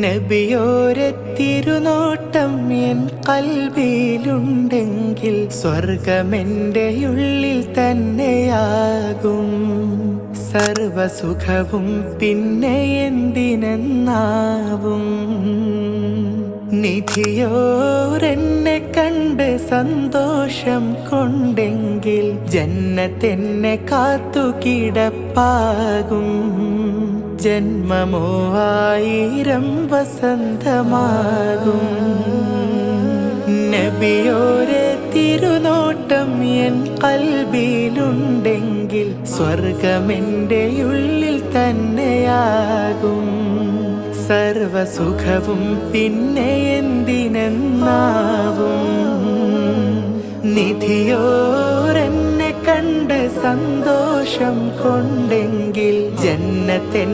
നബിയോരെ തിരുനോട്ടം N കൽബിലുണ്ടെങ്കിൽ സ്വർഗമെൻ്റെ ഉള്ളിൽ തന്നെയാകും. സർവസുഖവും പിന്നെ എന്തിനെന്നാവും. നിധിയോരെന്നെ കണ്ട് സന്തോഷം കൊണ്ടെങ്കിൽ ജന്നത്തെന്നെ കാത്തുകിടപ്പാകും. ജന്മമോ 1000 വസന്തമാകും. നബിയോരെ തിരുനോട്ടം എൻ കൽബിലുണ്ടെങ്കിൽ സ്വർഗമെൻ്റെ ഉള്ളിൽ തന്നെയാകും. സർവസുഖവും പിന്നെ എന്തിനെന്നാവും. നിധിയോരെന്നെ കണ്ട് സന്തോഷം കൊണ്ടെങ്കിൽ ജന്നത്തെന്നെ